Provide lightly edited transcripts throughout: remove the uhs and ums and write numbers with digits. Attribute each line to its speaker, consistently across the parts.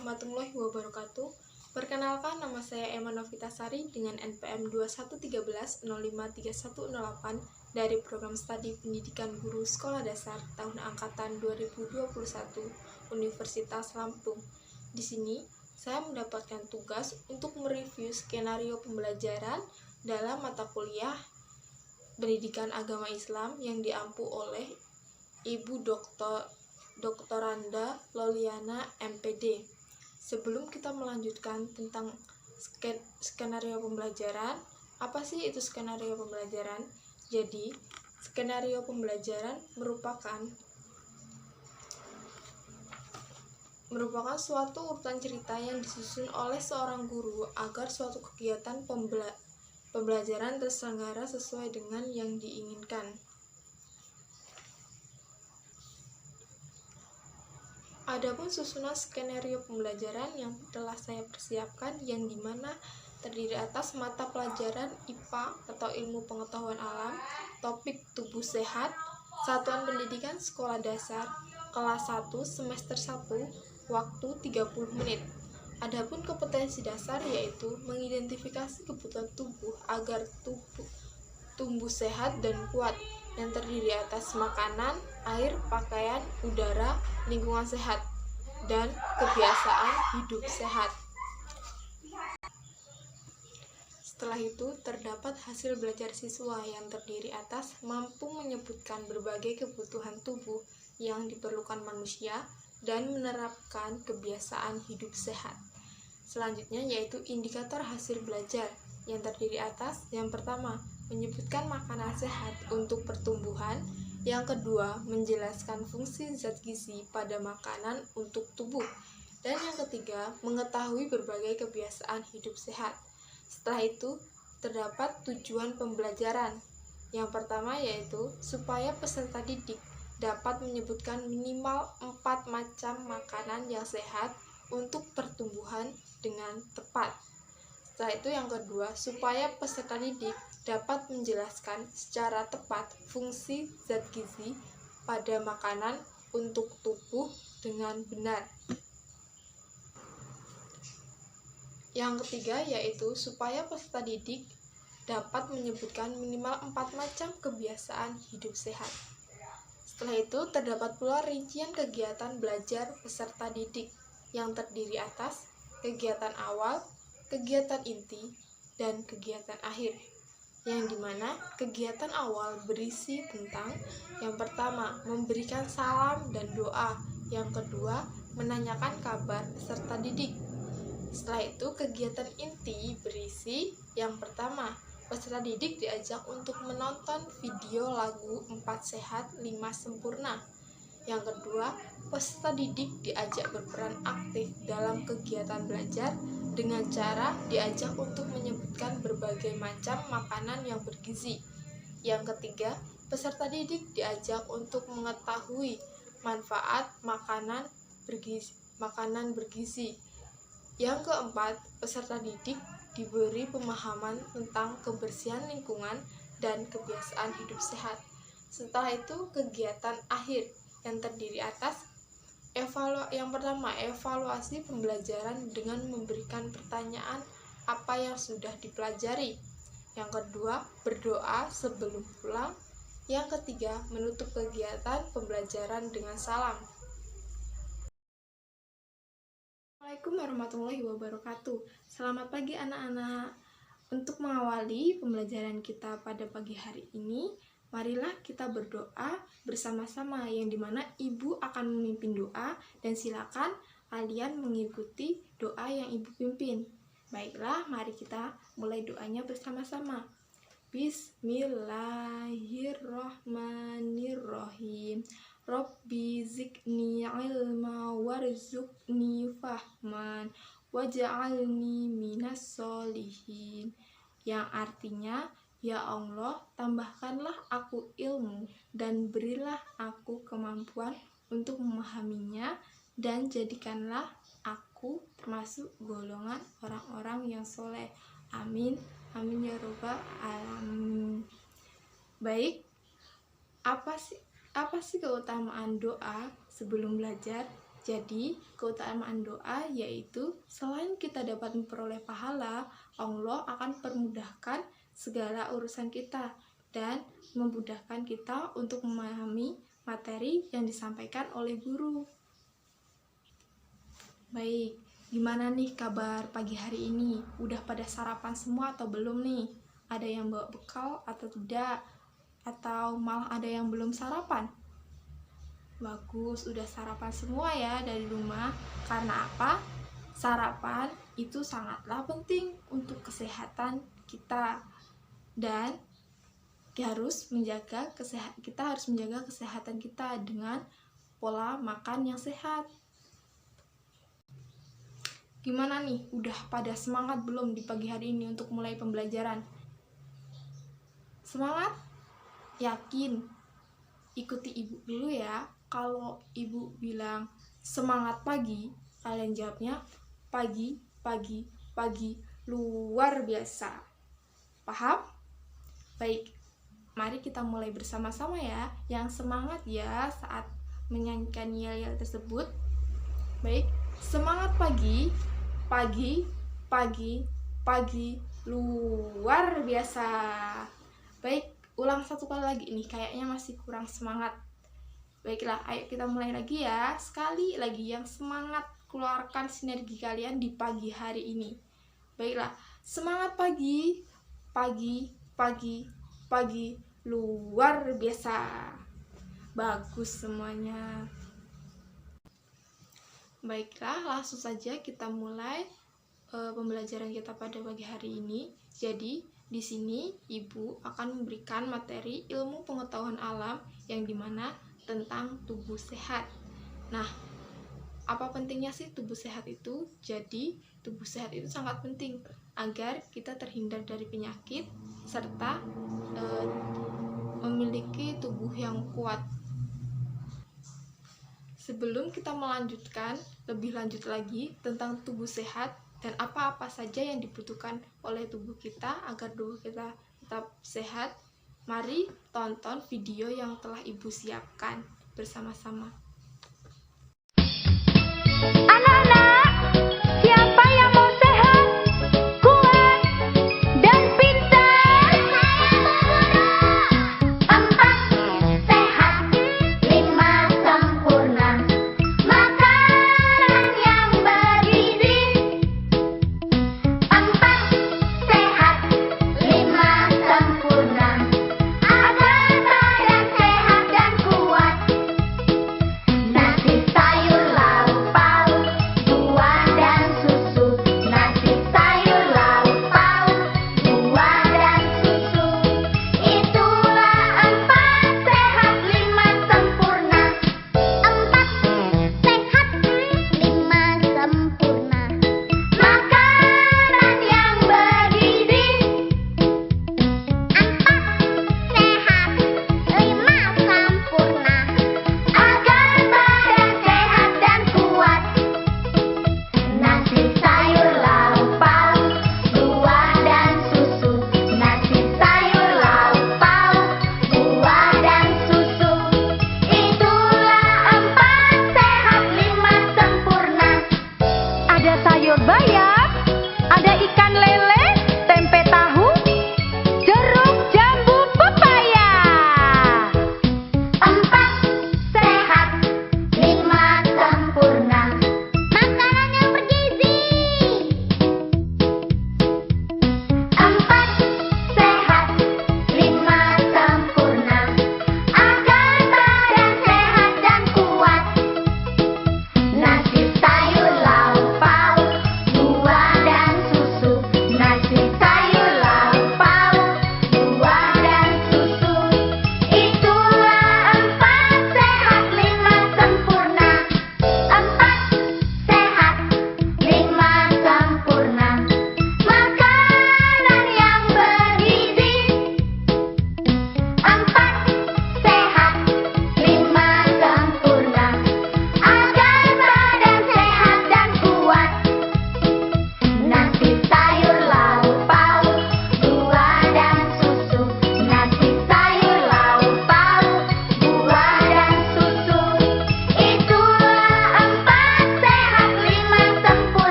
Speaker 1: warahmatullahi wabarakatuh. Perkenalkan, nama saya Emma Novitasari dengan NPM 2113053108 dari Program Studi Pendidikan Guru Sekolah Dasar tahun angkatan 2021 Universitas Lampung. Di sini, saya mendapatkan tugas untuk mereview skenario pembelajaran dalam mata kuliah Pendidikan Agama Islam yang diampu oleh Ibu Doktoranda Loliana MPD. Sebelum kita melanjutkan tentang skenario pembelajaran, apa sih itu skenario pembelajaran? Jadi, skenario pembelajaran merupakan suatu urutan cerita yang disusun oleh seorang guru agar suatu kegiatan pembelajaran terselenggara sesuai dengan yang diinginkan. Adapun susunan skenario pembelajaran yang telah saya persiapkan, yang dimana terdiri atas mata pelajaran IPA atau Ilmu Pengetahuan Alam, topik tubuh sehat, satuan pendidikan sekolah dasar, kelas 1 semester 1, waktu 30 menit. Adapun kompetensi dasar yaitu mengidentifikasi kebutuhan tubuh agar tumbuh sehat dan kuat, yang terdiri atas makanan, air, pakaian, udara, lingkungan sehat, dan kebiasaan hidup sehat. Setelah itu, terdapat hasil belajar siswa yang terdiri atas mampu menyebutkan berbagai kebutuhan tubuh yang diperlukan manusia dan menerapkan kebiasaan hidup sehat. Selanjutnya yaitu indikator hasil belajar yang terdiri atas yang pertama, menyebutkan makanan sehat untuk pertumbuhan, yang kedua, menjelaskan fungsi zat gizi pada makanan untuk tubuh, dan yang ketiga, mengetahui berbagai kebiasaan hidup sehat. Setelah itu, terdapat tujuan pembelajaran. Yang pertama yaitu supaya peserta didik dapat menyebutkan minimal 4 macam makanan yang sehat untuk pertumbuhan dengan tepat. Setelah itu yang kedua, supaya peserta didik dapat menjelaskan secara tepat fungsi zat gizi pada makanan untuk tubuh dengan benar. Yang ketiga yaitu supaya peserta didik dapat menyebutkan minimal 4 macam kebiasaan hidup sehat. Setelah itu terdapat pula rincian kegiatan belajar peserta didik yang terdiri atas kegiatan awal, kegiatan inti, dan kegiatan akhir, yang dimana kegiatan awal berisi tentang yang pertama, memberikan salam dan doa, yang kedua, menanyakan kabar peserta didik. Setelah itu kegiatan inti berisi yang pertama, peserta didik diajak untuk menonton video lagu 4 sehat 5 sempurna. Yang kedua, peserta didik diajak berperan aktif dalam kegiatan belajar dengan cara diajak untuk menyebutkan berbagai macam makanan yang bergizi. Yang ketiga, peserta didik diajak untuk mengetahui manfaat makanan bergizi. Yang keempat, peserta didik diberi pemahaman tentang kebersihan lingkungan dan kebiasaan hidup sehat. Setelah itu, kegiatan akhir yang terdiri atas yang pertama, evaluasi pembelajaran dengan memberikan pertanyaan apa yang sudah dipelajari. Yang kedua, berdoa sebelum pulang. Yang ketiga, menutup kegiatan pembelajaran dengan salam. Assalamualaikum warahmatullahi wabarakatuh. Selamat pagi anak-anak. Untuk mengawali pembelajaran kita pada pagi hari ini, marilah kita berdoa bersama-sama, yang dimana ibu akan memimpin doa dan silakan kalian mengikuti doa yang ibu pimpin. Baiklah, mari kita mulai doanya bersama-sama. Bismillahirrahmanirrahim. Rabbi zidni ilma warzuqni fahman waj'alni minas sholihin. Yang artinya, ya Allah, tambahkanlah aku ilmu dan berilah aku kemampuan untuk memahaminya, dan jadikanlah aku termasuk golongan orang-orang yang soleh. Amin. Amin ya robbal alamin. Baik, apa sih keutamaan doa sebelum belajar? Jadi, keutamaan doa yaitu selain kita dapat memperoleh pahala, Allah akan permudahkan segala urusan kita dan memudahkan kita untuk memahami materi yang disampaikan oleh guru. Baik, gimana nih kabar pagi hari ini? Udah pada sarapan semua atau belum nih? Ada yang bawa bekal atau tidak? Atau malah ada yang belum sarapan? Bagus, udah sarapan semua ya dari rumah. Karena apa? Sarapan itu sangatlah penting untuk kesehatan kita. Dan kita harus menjaga kesehatan kita dengan pola makan yang sehat. Gimana nih? Udah pada semangat belum di pagi hari ini untuk mulai pembelajaran? Semangat? Yakin? Ikuti ibu dulu ya. Kalau ibu bilang semangat pagi, kalian jawabnya pagi, pagi, pagi, luar biasa. Paham? Baik, mari kita mulai bersama-sama ya. Yang semangat ya saat menyanyikan yel-yel tersebut. Baik, semangat pagi, pagi, pagi, pagi, luar biasa. Baik, ulang satu kali lagi nih, kayaknya masih kurang semangat. Baiklah, ayo kita mulai lagi ya. Sekali lagi yang semangat, keluarkan sinergi kalian di pagi hari ini. Baiklah, semangat pagi, pagi, pagi, pagi, luar biasa. Bagus semuanya. Baiklah, langsung saja kita mulai pembelajaran kita pada pagi hari ini. Jadi, di sini Ibu akan memberikan materi ilmu pengetahuan alam yang dimana tentang tubuh sehat. Nah, apa pentingnya sih tubuh sehat itu? Jadi, tubuh sehat itu sangat penting agar kita terhindar dari penyakit serta memiliki tubuh yang kuat. Sebelum kita melanjutkan lebih lanjut lagi tentang tubuh sehat dan apa-apa saja yang dibutuhkan oleh tubuh kita agar tubuh kita tetap sehat, mari tonton video yang telah Ibu siapkan bersama-sama.
Speaker 2: Anak-anak, siapa yang mau sehat, kuat, dan pintar? Saya, Bu Guru. 4 sehat, 5 sempurna. Makanan yang bergizi. 4 sehat, 5 sempurna. Agar badan sehat dan kuat.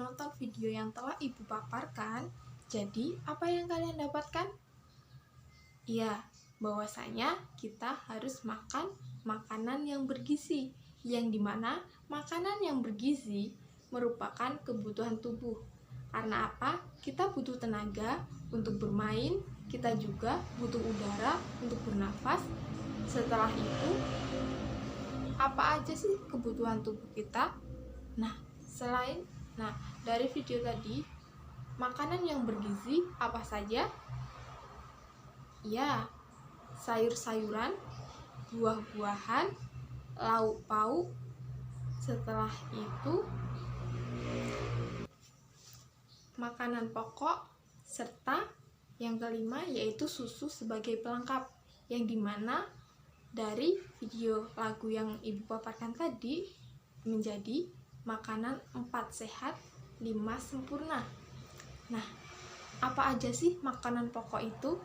Speaker 1: menonton video yang telah Ibu paparkan, jadi apa yang kalian dapatkan? Ya, bahwasanya kita harus makan makanan yang bergizi, yang dimana makanan yang bergizi merupakan kebutuhan tubuh. Karena apa? Kita butuh tenaga untuk bermain, kita juga butuh udara untuk bernafas. Setelah itu, apa aja sih kebutuhan tubuh kita? Dari video tadi, makanan yang bergizi apa saja? Ya, sayur-sayuran, buah-buahan, lauk pauk. Setelah itu, makanan pokok, serta yang kelima yaitu susu sebagai pelengkap, yang dimana dari video lagu yang Ibu paparkan tadi menjadi makanan 4 sehat, 5 sempurna. Nah, apa aja sih makanan pokok itu?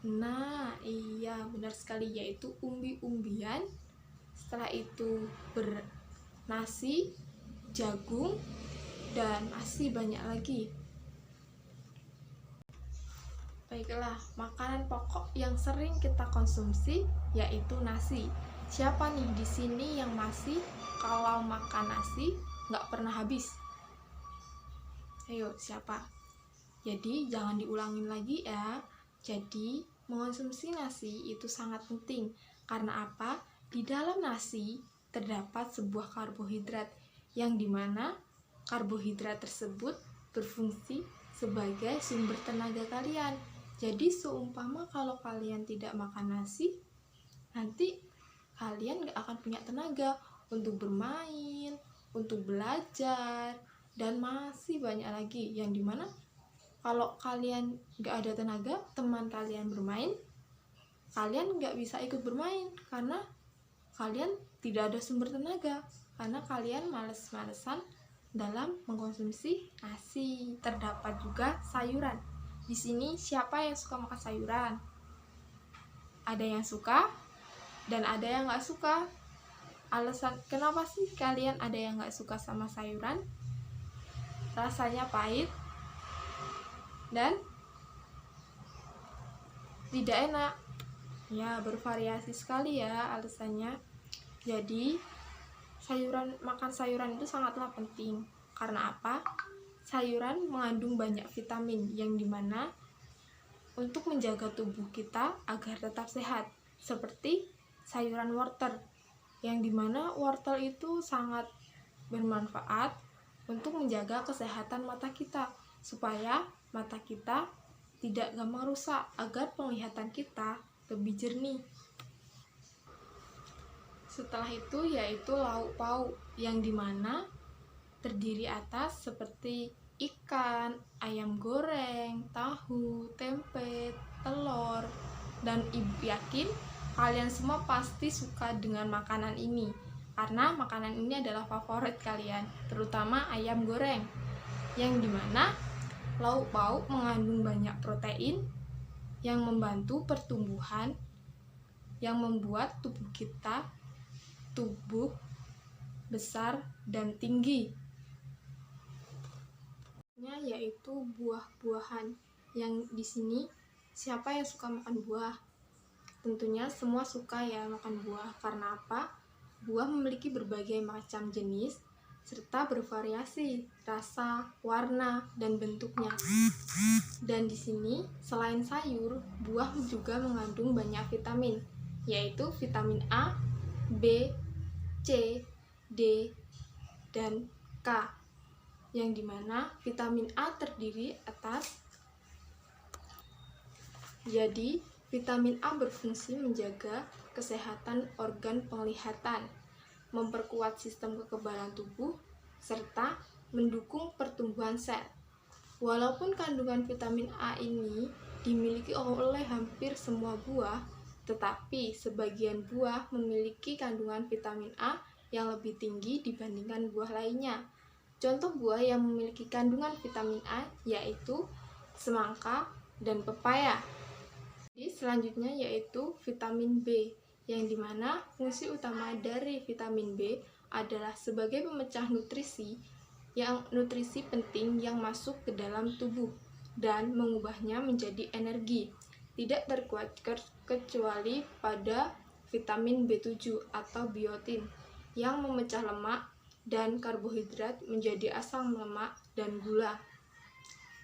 Speaker 1: Nah, iya benar sekali, yaitu umbi-umbian. Setelah itu nasi, jagung, dan masih banyak lagi. Baiklah, makanan pokok yang sering kita konsumsi yaitu nasi. Siapa nih di sini yang masih kalau makan nasi nggak pernah habis? Ayo, siapa? Jadi jangan diulangin lagi ya. Jadi mengonsumsi nasi itu sangat penting. Karena apa? Di dalam nasi terdapat sebuah karbohidrat, yang dimana karbohidrat tersebut berfungsi sebagai sumber tenaga kalian. Jadi seumpama kalau kalian tidak makan nasi, nanti kalian gak akan punya tenaga untuk bermain, untuk belajar, dan masih banyak lagi. Yang dimana kalau kalian gak ada tenaga, teman kalian bermain, kalian gak bisa ikut bermain karena kalian tidak ada sumber tenaga, karena kalian males-malesan dalam mengkonsumsi nasi. Terdapat juga sayuran. Di sini siapa yang suka makan sayuran? Ada yang suka dan ada yang nggak suka. Alasan kenapa sih kalian ada yang nggak suka sama sayuran? Rasanya pahit dan tidak enak. Ya, bervariasi sekali ya alasannya. Jadi makan sayuran itu sangatlah penting. Karena apa? Sayuran mengandung banyak vitamin, yang dimana untuk menjaga tubuh kita agar tetap sehat, seperti sayuran wortel, yang dimana wortel itu sangat bermanfaat untuk menjaga kesehatan mata kita, supaya mata kita tidak gampang rusak, agar penglihatan kita lebih jernih. Setelah itu yaitu lauk pauk, yang dimana terdiri atas seperti ikan, ayam goreng, tahu, tempe, telur, dan Ibu yakin kalian semua pasti suka dengan makanan ini, karena makanan ini adalah favorit kalian, terutama ayam goreng, yang dimana lauk pauk mengandung banyak protein yang membantu pertumbuhan, yang membuat tubuh kita besar dan tinggi. Yaitu buah-buahan, yang di sini siapa yang suka makan buah? Tentunya semua suka ya makan buah. Karena apa? Buah memiliki berbagai macam jenis serta bervariasi rasa, warna, dan bentuknya. Dan di sini selain sayur, buah juga mengandung banyak vitamin, yaitu vitamin A, B, C, D, dan K. Yang dimana vitamin A terdiri atas, jadi vitamin A berfungsi menjaga kesehatan organ penglihatan, memperkuat sistem kekebalan tubuh, serta mendukung pertumbuhan sel. Walaupun kandungan vitamin A ini dimiliki oleh hampir semua buah, tetapi sebagian buah memiliki kandungan vitamin A yang lebih tinggi dibandingkan buah lainnya. Contoh buah yang memiliki kandungan vitamin A yaitu semangka dan pepaya. Jadi selanjutnya yaitu vitamin B, yang dimana fungsi utama dari vitamin B adalah sebagai pemecah nutrisi yang nutrisi penting yang masuk ke dalam tubuh dan mengubahnya menjadi energi. Tidak kecuali pada vitamin B7 atau biotin yang memecah lemak dan karbohidrat menjadi asam lemak dan gula.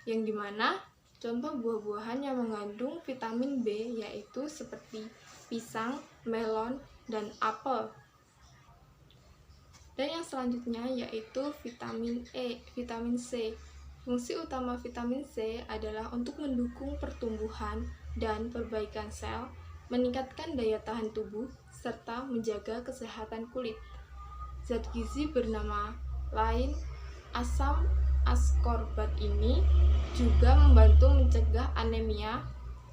Speaker 1: Yang dimana contoh buah-buahan yang mengandung vitamin B yaitu seperti pisang, melon, dan apel. Dan yang selanjutnya yaitu vitamin E, vitamin C. Fungsi utama vitamin C adalah untuk mendukung pertumbuhan dan perbaikan sel, meningkatkan daya tahan tubuh, serta menjaga kesehatan kulit. Zat gizi bernama lain asam ascorbat ini juga membantu mencegah anemia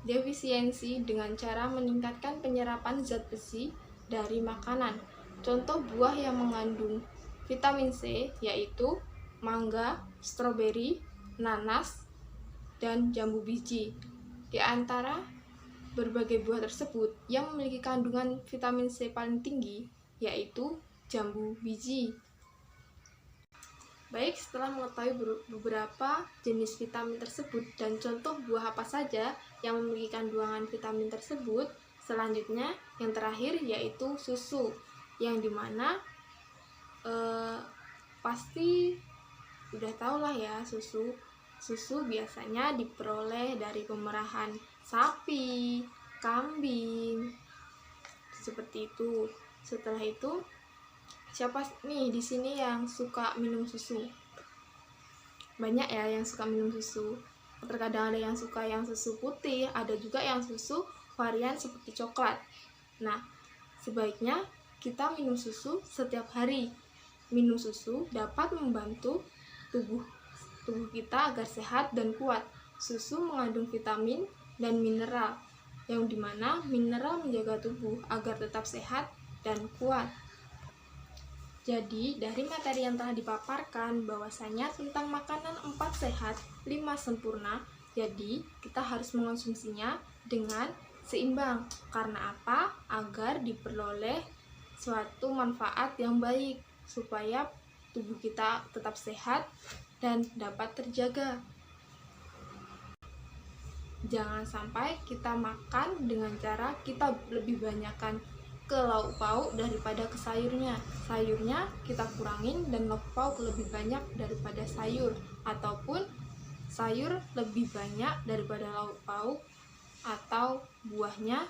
Speaker 1: defisiensi dengan cara meningkatkan penyerapan zat besi dari makanan. Contoh buah yang mengandung vitamin C yaitu mangga, stroberi, nanas, dan jambu biji. Di antara berbagai buah tersebut, yang memiliki kandungan vitamin C paling tinggi yaitu jambu biji. Baik, setelah mengetahui beberapa jenis vitamin tersebut dan contoh buah apa saja yang memiliki kandungan vitamin tersebut, selanjutnya yang terakhir yaitu susu, yang dimana pasti udah tau lah ya, susu biasanya diperoleh dari pemerahan sapi, kambing, seperti itu. Setelah itu, siapa nih di sini yang suka minum susu? Banyak ya yang suka minum susu. Terkadang ada yang suka yang susu putih, ada juga yang susu varian seperti coklat. Nah, sebaiknya kita minum susu setiap hari. Minum susu dapat membantu tubuh kita agar sehat dan kuat. Susu mengandung vitamin dan mineral, yang dimana mineral menjaga tubuh agar tetap sehat dan kuat. Jadi, dari materi yang telah dipaparkan bahwasanya tentang makanan 4 sehat, 5 sempurna, jadi kita harus mengonsumsinya dengan seimbang. Karena apa? Agar diperoleh suatu manfaat yang baik supaya tubuh kita tetap sehat dan dapat terjaga. Jangan sampai kita makan dengan cara kita lebih banyakkan ke lauk pauk daripada ke sayurnya. Sayurnya kita kurangin dan lauk pauk lebih banyak daripada sayur, ataupun sayur lebih banyak daripada lauk pauk, atau buahnya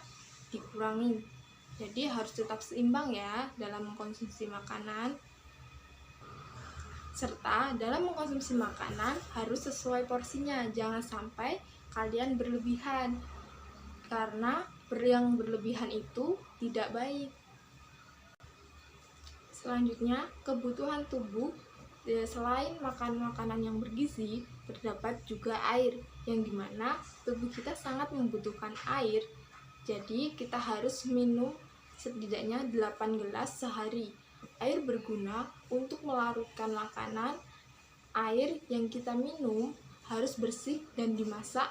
Speaker 1: dikurangin. Jadi harus tetap seimbang ya dalam mengkonsumsi makanan. Serta dalam mengkonsumsi makanan harus sesuai porsinya. Jangan sampai kalian berlebihan, karena yang berlebihan itu tidak baik. Selanjutnya, kebutuhan tubuh selain makan makanan yang bergizi, terdapat juga air, yang dimana tubuh kita sangat membutuhkan air. Jadi kita harus minum setidaknya 8 gelas sehari. Air berguna untuk melarutkan makanan. Air yang kita minum harus bersih dan dimasak.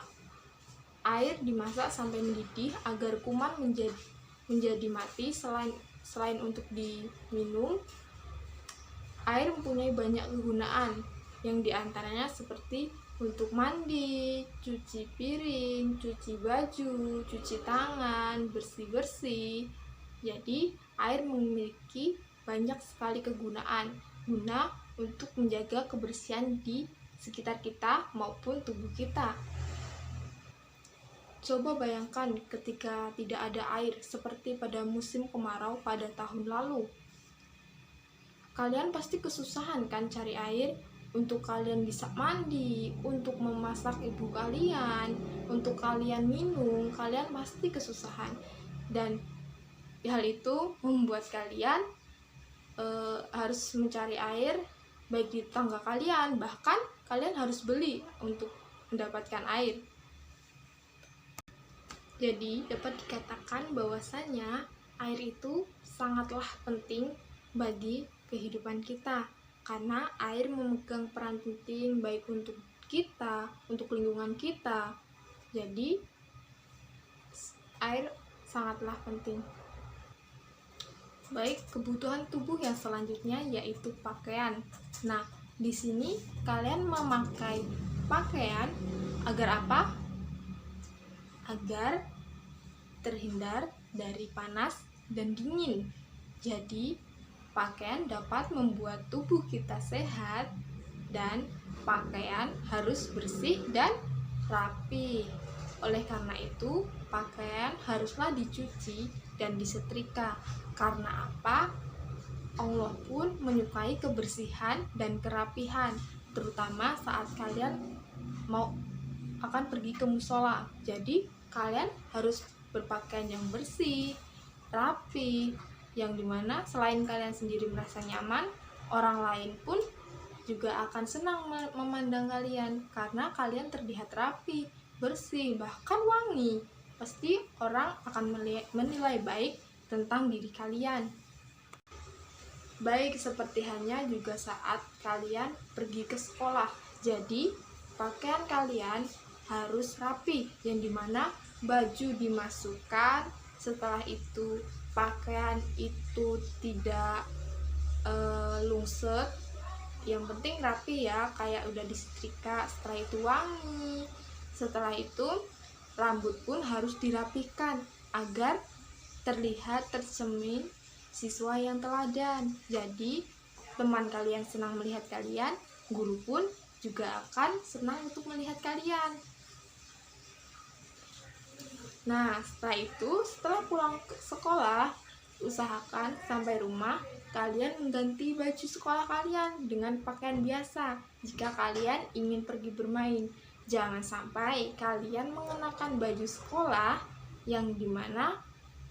Speaker 1: Air dimasak sampai mendidih agar kuman menjadi mati. Selain untuk diminum, air mempunyai banyak kegunaan, yang diantaranya seperti untuk mandi, cuci piring, cuci baju, cuci tangan, bersih-bersih. Jadi, air memiliki banyak sekali kegunaan guna untuk menjaga kebersihan di sekitar kita maupun tubuh kita. Coba bayangkan ketika tidak ada air seperti pada musim kemarau pada tahun lalu. Kalian pasti kesusahan kan cari air untuk kalian bisa mandi, untuk memasak ibu kalian, untuk kalian minum. Kalian pasti kesusahan, dan hal itu membuat kalian harus mencari air baik di tetangga kalian, bahkan kalian harus beli untuk mendapatkan air. Jadi dapat dikatakan bahwasanya air itu sangatlah penting bagi kehidupan kita, karena air memegang peran penting baik untuk kita, untuk lingkungan kita. Jadi air sangatlah penting. Baik, kebutuhan tubuh yang selanjutnya yaitu pakaian. Nah, Di sini kalian memakai pakaian agar apa? Agar terhindar dari panas dan dingin. Jadi, pakaian dapat membuat tubuh kita sehat dan pakaian harus bersih dan rapi. Oleh karena itu, pakaian haruslah dicuci dan disetrika. Karena apa? Allah pun menyukai kebersihan dan kerapihan, terutama saat kalian akan pergi ke musola. Jadi, kalian harus berpakaian yang bersih, rapi, yang dimana selain kalian sendiri merasa nyaman, orang lain pun juga akan senang memandang kalian karena kalian terlihat rapi, bersih, bahkan wangi. Pasti orang akan menilai baik tentang diri kalian. Baik seperti halnya juga saat kalian pergi ke sekolah. Jadi, pakaian kalian harus rapi, yang dimana baju dimasukkan, setelah itu pakaian itu tidak lungset. Yang penting rapi ya, kayak udah disetrika, setelah itu wangi. Setelah itu rambut pun harus dirapikan agar terlihat tercermin siswa yang teladan. Jadi teman kalian senang melihat kalian, guru pun juga akan senang untuk melihat kalian. Nah, setelah pulang ke sekolah, usahakan sampai rumah kalian mengganti baju sekolah kalian dengan pakaian biasa. Jika kalian ingin pergi bermain, jangan sampai kalian mengenakan baju sekolah yang dimana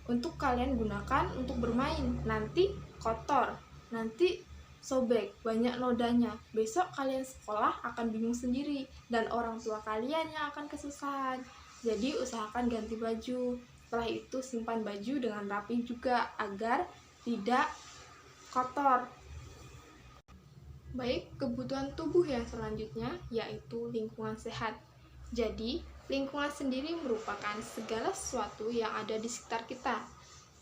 Speaker 1: untuk kalian gunakan untuk bermain. Nanti kotor, nanti sobek, banyak nodanya. Besok kalian sekolah akan bingung sendiri dan orang tua kalian yang akan kesusahan. Jadi usahakan ganti baju. Setelah itu simpan baju dengan rapi juga agar tidak kotor. Baik, kebutuhan tubuh yang selanjutnya yaitu lingkungan sehat. Jadi, lingkungan sendiri merupakan segala sesuatu yang ada di sekitar kita.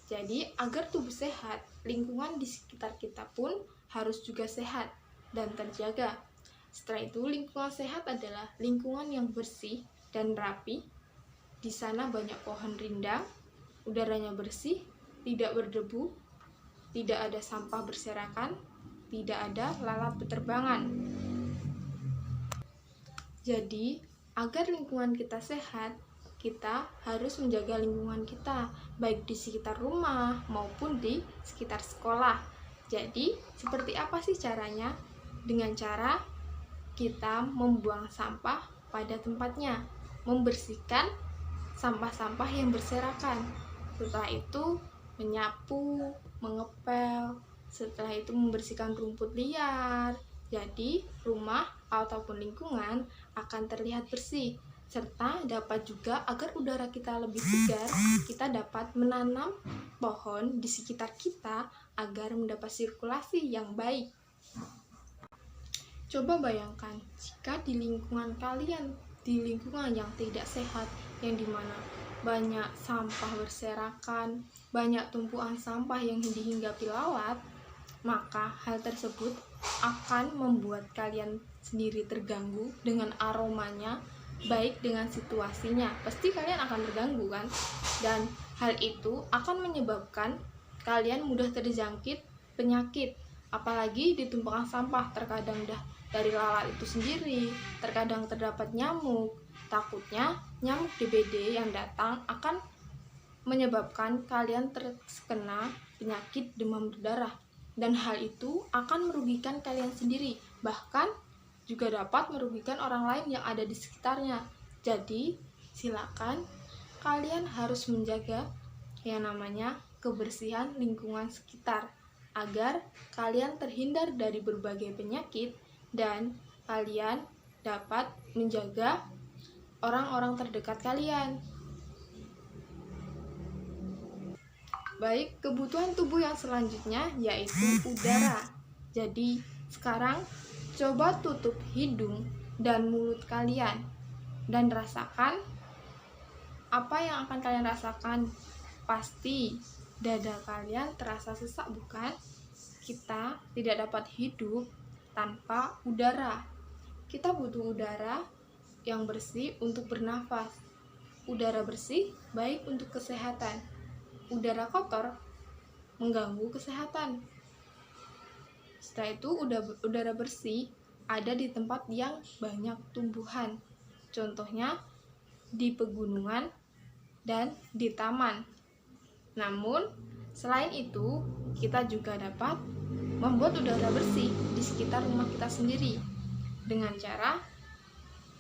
Speaker 1: Jadi, agar tubuh sehat, lingkungan di sekitar kita pun harus juga sehat dan terjaga. Setelah itu, lingkungan sehat adalah lingkungan yang bersih dan rapi. Di sana banyak pohon rindang, udaranya bersih, tidak berdebu, tidak ada sampah berserakan, tidak ada lalat berterbangan. Jadi, agar lingkungan kita sehat, kita harus menjaga lingkungan kita, baik di sekitar rumah maupun di sekitar sekolah. Jadi, seperti apa sih caranya? Dengan cara kita membuang sampah pada tempatnya, membersihkan sampah-sampah yang berserakan. Setelah itu menyapu, mengepel, setelah itu membersihkan rumput liar. Jadi rumah ataupun lingkungan akan terlihat bersih, serta dapat juga agar udara kita lebih segar, kita dapat menanam pohon di sekitar kita agar mendapat sirkulasi yang baik. Coba bayangkan jika di lingkungan kalian, di lingkungan yang tidak sehat, yang dimana banyak sampah berserakan, banyak tumpuan sampah yang dihinggapi lalat, maka hal tersebut akan membuat kalian sendiri terganggu dengan aromanya, baik dengan situasinya. Pasti kalian akan terganggu kan? Dan hal itu akan menyebabkan kalian mudah terjangkit penyakit. Apalagi di tumpukan sampah, terkadang dari lalat itu sendiri, terkadang terdapat nyamuk. Takutnya nyamuk DBD yang datang akan menyebabkan kalian terkena penyakit demam berdarah, dan hal itu akan merugikan kalian sendiri, bahkan juga dapat merugikan orang lain yang ada di sekitarnya. Jadi silakan kalian harus menjaga yang namanya kebersihan lingkungan sekitar agar kalian terhindar dari berbagai penyakit dan kalian dapat menjaga orang-orang terdekat kalian. Baik, kebutuhan tubuh yang selanjutnya yaitu udara. Jadi, sekarang coba tutup hidung dan mulut kalian dan rasakan apa yang akan kalian rasakan. Pasti dada kalian terasa sesak, bukan? Kita tidak dapat hidup tanpa udara. Kita butuh udara yang bersih untuk bernafas. Udara bersih baik untuk kesehatan. Udara kotor mengganggu kesehatan. Setelah itu, udara bersih ada di tempat yang banyak tumbuhan. Contohnya di pegunungan dan di taman. Namun, selain itu, kita juga dapat membuat udara bersih di sekitar rumah kita sendiri dengan cara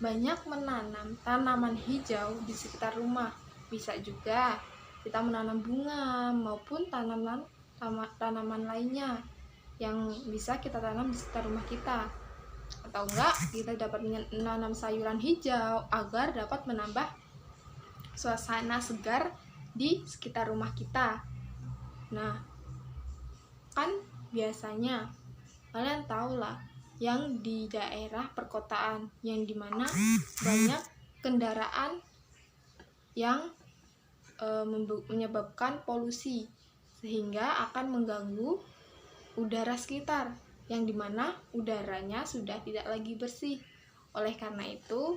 Speaker 1: banyak menanam tanaman hijau di sekitar rumah. Bisa juga kita menanam bunga maupun tanaman lainnya yang bisa kita tanam di sekitar rumah kita. Atau enggak, kita dapat menanam sayuran hijau agar dapat menambah suasana segar di sekitar rumah kita. Nah, kan biasanya kalian tahu lah, yang di daerah perkotaan yang dimana banyak kendaraan yang menyebabkan polusi sehingga akan mengganggu udara sekitar, yang dimana udaranya sudah tidak lagi bersih. Oleh karena itu,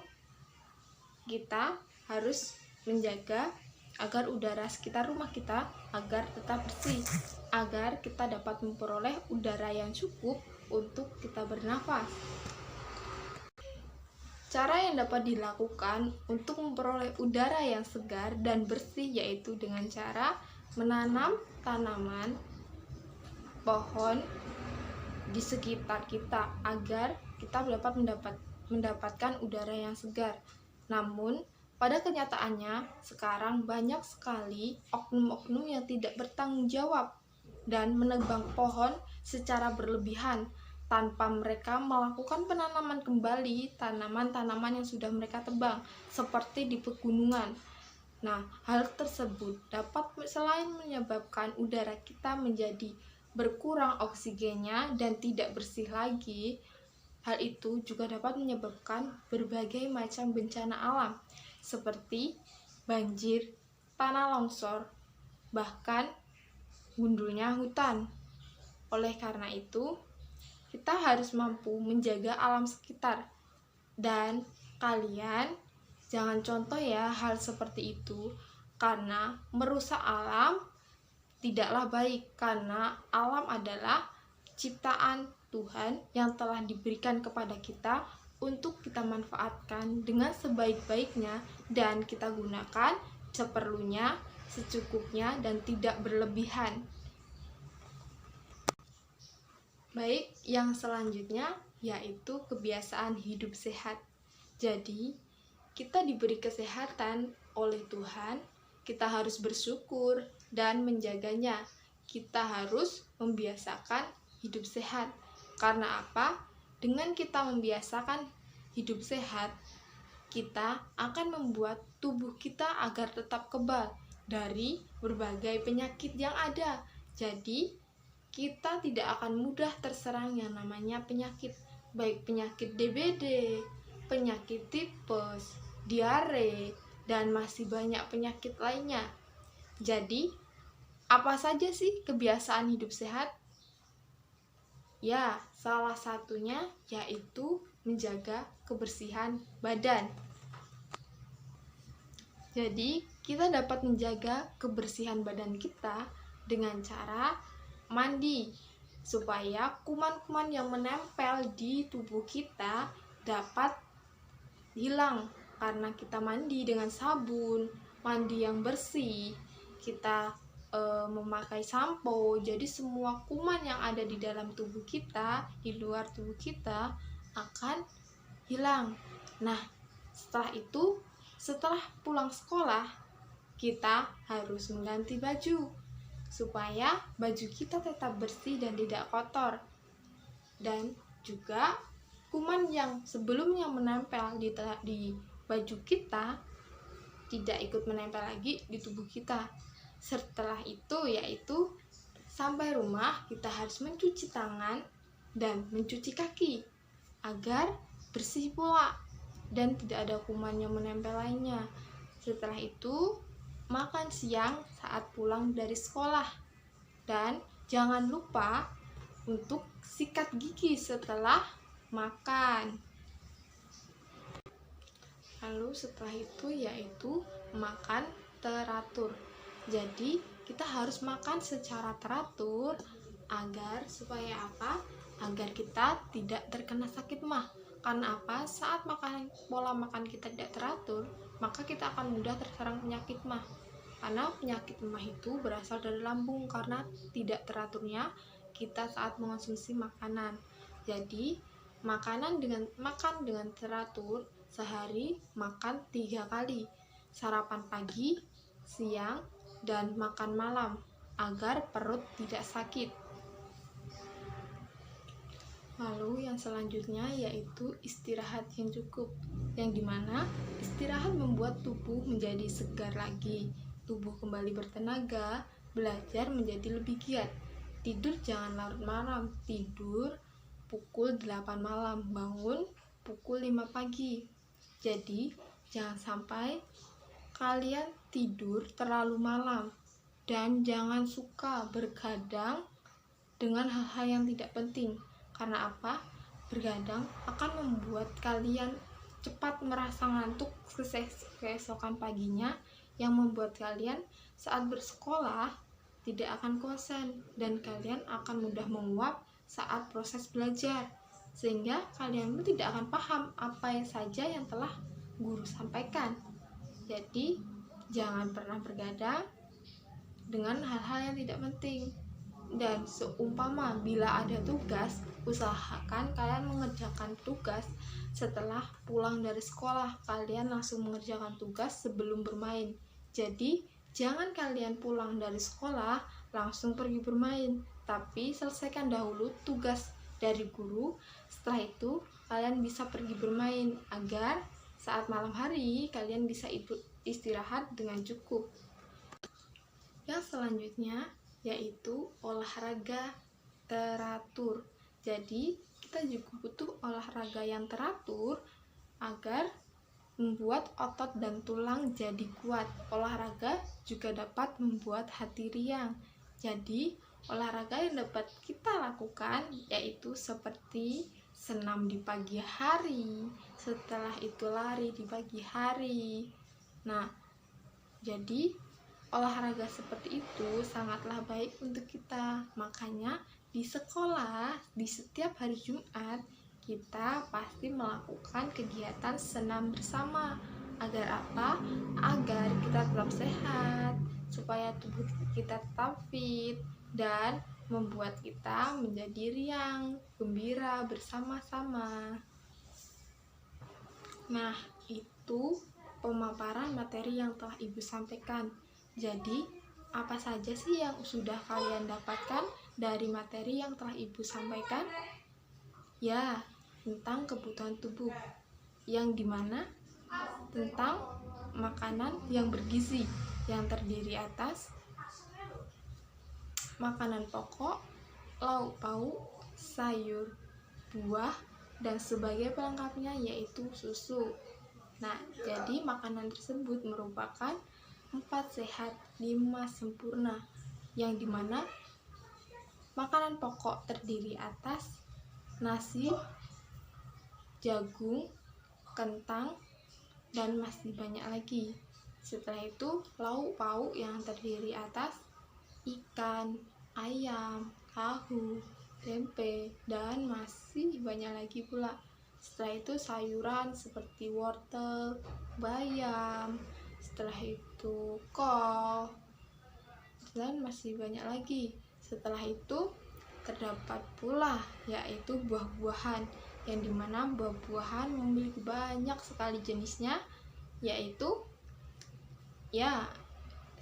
Speaker 1: kita harus menjaga agar udara sekitar rumah kita agar tetap bersih, agar kita dapat memperoleh udara yang cukup untuk kita bernafas. Cara yang dapat dilakukan untuk memperoleh udara yang segar dan bersih yaitu dengan cara menanam tanaman, pohon di sekitar kita agar kita dapat mendapatkan udara yang segar. Namun, pada kenyataannya, sekarang banyak sekali oknum-oknum yang tidak bertanggung jawab dan menebang pohon secara berlebihan tanpa mereka melakukan penanaman kembali tanaman-tanaman yang sudah mereka tebang, seperti di pegunungan. Nah, hal tersebut dapat selain menyebabkan udara kita menjadi berkurang oksigennya dan tidak bersih lagi, hal itu juga dapat menyebabkan berbagai macam bencana alam seperti banjir, tanah longsor, bahkan gundulnya hutan. Oleh karena itu, kita harus mampu menjaga alam sekitar. Dan kalian jangan contoh ya hal seperti itu, karena merusak alam tidaklah baik, karena alam adalah ciptaan Tuhan yang telah diberikan kepada kita untuk kita manfaatkan dengan sebaik-baiknya dan kita gunakan seperlunya, secukupnya, dan tidak berlebihan. Baik, yang selanjutnya yaitu kebiasaan hidup sehat. Jadi, kita diberi kesehatan oleh Tuhan, kita harus bersyukur dan menjaganya. Kita harus membiasakan hidup sehat. Karena apa? Dengan kita membiasakan hidup sehat, kita akan membuat tubuh kita agar tetap kebal dari berbagai penyakit yang ada. Jadi, kita tidak akan mudah terserang yang namanya penyakit, baik penyakit DBD, penyakit tipes, diare, dan masih banyak penyakit lainnya. Jadi, apa saja sih kebiasaan hidup sehat? Ya, salah satunya yaitu menjaga kebersihan badan. Jadi, kita dapat menjaga kebersihan badan kita dengan cara mandi, supaya kuman-kuman yang menempel di tubuh kita dapat hilang karena kita mandi dengan sabun, mandi yang bersih, kita memakai sampo. Jadi semua kuman yang ada di dalam tubuh kita, di luar tubuh kita akan hilang. Nah, setelah itu, setelah pulang sekolah, kita harus mengganti baju supaya baju kita tetap bersih dan tidak kotor. Dan juga kuman yang sebelumnya menempel di baju kita tidak ikut menempel lagi di tubuh kita. Setelah itu yaitu sampai rumah kita harus mencuci tangan dan mencuci kaki agar bersih pula dan tidak ada kuman yang menempel lainnya. Setelah itu makan siang saat pulang dari sekolah. Dan jangan lupa untuk sikat gigi setelah makan. Lalu setelah itu yaitu makan teratur. Jadi kita harus makan secara teratur agar supaya apa? Agar kita tidak terkena sakit mah. Karena apa? Saat pola makan kita tidak teratur, maka kita akan mudah terserang penyakit mah. Karena penyakit mah itu berasal dari lambung karena tidak teraturnya kita saat mengonsumsi makanan. Jadi makan dengan teratur, sehari makan 3 kali, sarapan pagi, siang, dan makan malam agar perut tidak sakit. Lalu yang selanjutnya yaitu istirahat yang cukup, yang dimana istirahat membuat tubuh menjadi segar lagi, tubuh kembali bertenaga, belajar menjadi lebih giat. Tidur jangan larut malam, tidur pukul 8 malam, bangun pukul 5 pagi. Jadi jangan sampai kalian tidur terlalu malam, dan jangan suka bergadang dengan hal-hal yang tidak penting. Karena apa? Bergadang akan membuat kalian cepat merasa ngantuk keesokan paginya, yang membuat kalian saat bersekolah tidak akan konsen dan kalian akan mudah menguap saat proses belajar, sehingga kalian pun tidak akan paham apa yang saja yang telah guru sampaikan. Jadi jangan pernah bergadang dengan hal-hal yang tidak penting. Dan seumpama bila ada tugas, usahakan kalian mengerjakan tugas setelah pulang dari sekolah. Kalian langsung mengerjakan tugas sebelum bermain. Jadi jangan kalian pulang dari sekolah langsung pergi bermain, tapi selesaikan dahulu tugas dari guru. Setelah itu kalian bisa pergi bermain agar saat malam hari kalian bisa istirahat dengan cukup. Yang selanjutnya yaitu olahraga teratur. Jadi kita juga butuh olahraga yang teratur agar membuat otot dan tulang jadi kuat. Olahraga juga dapat membuat hati riang. Jadi olahraga yang dapat kita lakukan yaitu seperti senam di pagi hari, setelah itu lari di pagi hari. Nah, jadi olahraga seperti itu sangatlah baik untuk kita. Makanya di sekolah, di setiap hari Jumat, kita pasti melakukan kegiatan senam bersama. Agar apa? Agar kita tetap sehat, supaya tubuh kita tetap fit, dan membuat kita menjadi riang, gembira bersama-sama. Nah, itu pemaparan materi yang telah Ibu sampaikan. Jadi, apa saja sih yang sudah kalian dapatkan dari materi yang telah Ibu sampaikan? Ya, tentang kebutuhan tubuh, yang dimana tentang makanan yang bergizi, yang terdiri atas makanan pokok, lauk pauk, sayur, buah, dan sebagai pelengkapnya yaitu susu. Nah, jadi makanan tersebut merupakan 4 sehat, 5 sempurna, yang dimana makanan pokok terdiri atas nasi, jagung, kentang, dan masih banyak lagi. Setelah itu lauk pauk yang terdiri atas ikan, ayam, tahu, tempe, dan masih banyak lagi pula. Setelah itu sayuran seperti wortel, bayam, setelah itu kol, dan masih banyak lagi. Setelah itu terdapat pula yaitu buah-buahan, yang dimana buah-buahan memiliki banyak sekali jenisnya, yaitu ya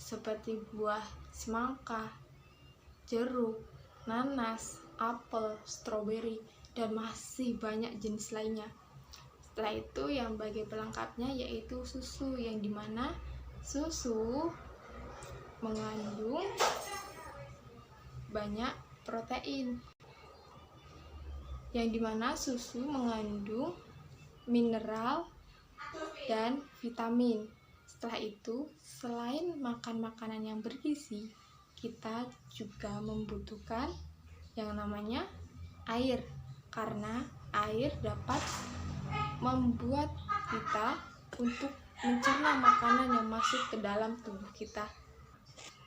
Speaker 1: seperti buah semangka, jeruk, nanas, apel, stroberi, dan masih banyak jenis lainnya. Setelah itu yang bagi pelengkapnya yaitu susu, yang dimana susu mengandung banyak protein, yang dimana susu mengandung mineral dan vitamin. Setelah itu, selain makan makanan yang bergizi, kita juga membutuhkan yang namanya air, karena air dapat membuat kita untuk mencerna makanan yang masuk ke dalam tubuh kita.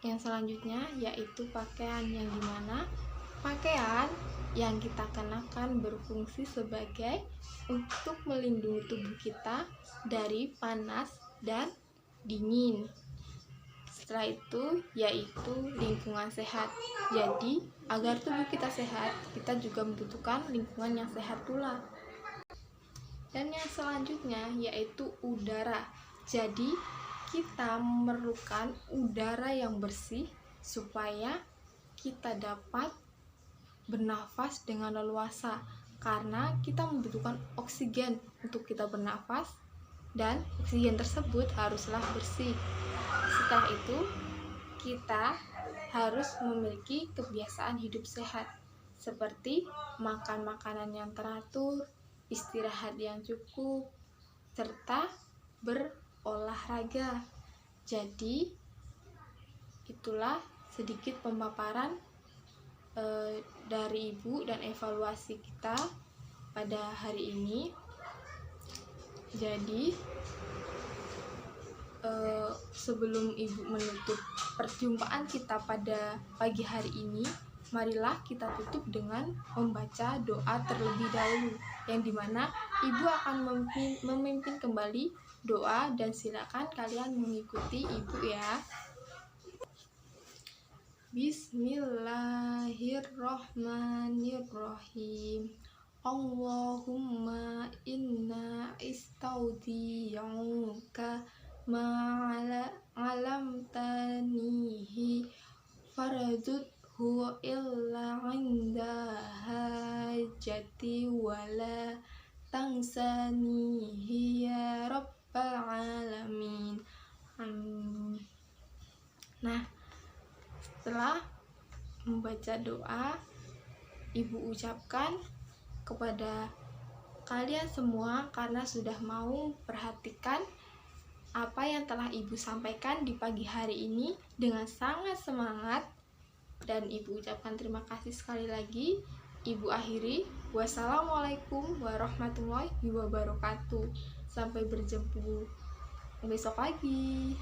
Speaker 1: Yang selanjutnya yaitu pakaian, yang dimana pakaian yang kita kenakan berfungsi sebagai untuk melindungi tubuh kita dari panas dan dingin. Setelah itu yaitu lingkungan sehat. Jadi agar tubuh kita sehat, kita juga membutuhkan lingkungan yang sehat pula. Dan yang selanjutnya yaitu udara. Jadi kita memerlukan udara yang bersih supaya kita dapat bernafas dengan leluasa, karena kita membutuhkan oksigen untuk kita bernafas, dan oksigen tersebut haruslah bersih. Setelah itu kita harus memiliki kebiasaan hidup sehat, seperti makan makanan yang teratur, istirahat yang cukup, serta berolahraga. Jadi itulah sedikit pemaparan dari Ibu dan evaluasi kita pada hari ini. Jadi sebelum Ibu menutup perjumpaan kita pada pagi hari ini, marilah kita tutup dengan membaca doa terlebih dahulu, yang dimana Ibu akan memimpin kembali doa, dan silakan kalian mengikuti Ibu ya. Bismillahirrohmanirrohim. Allahumma inna istaudi'uka ma'alamtanihi faradudhu illa inda hajati wala tangsanihi ya rabbal alamin. Amin. Nah, setelah membaca doa, Ibu ucapkan kepada kalian semua, karena sudah mau perhatikan apa yang telah Ibu sampaikan di pagi hari ini dengan sangat semangat, dan Ibu ucapkan terima kasih sekali lagi. Ibu akhiri, wassalamualaikum warahmatullahi wabarakatuh. Sampai berjumpa besok lagi.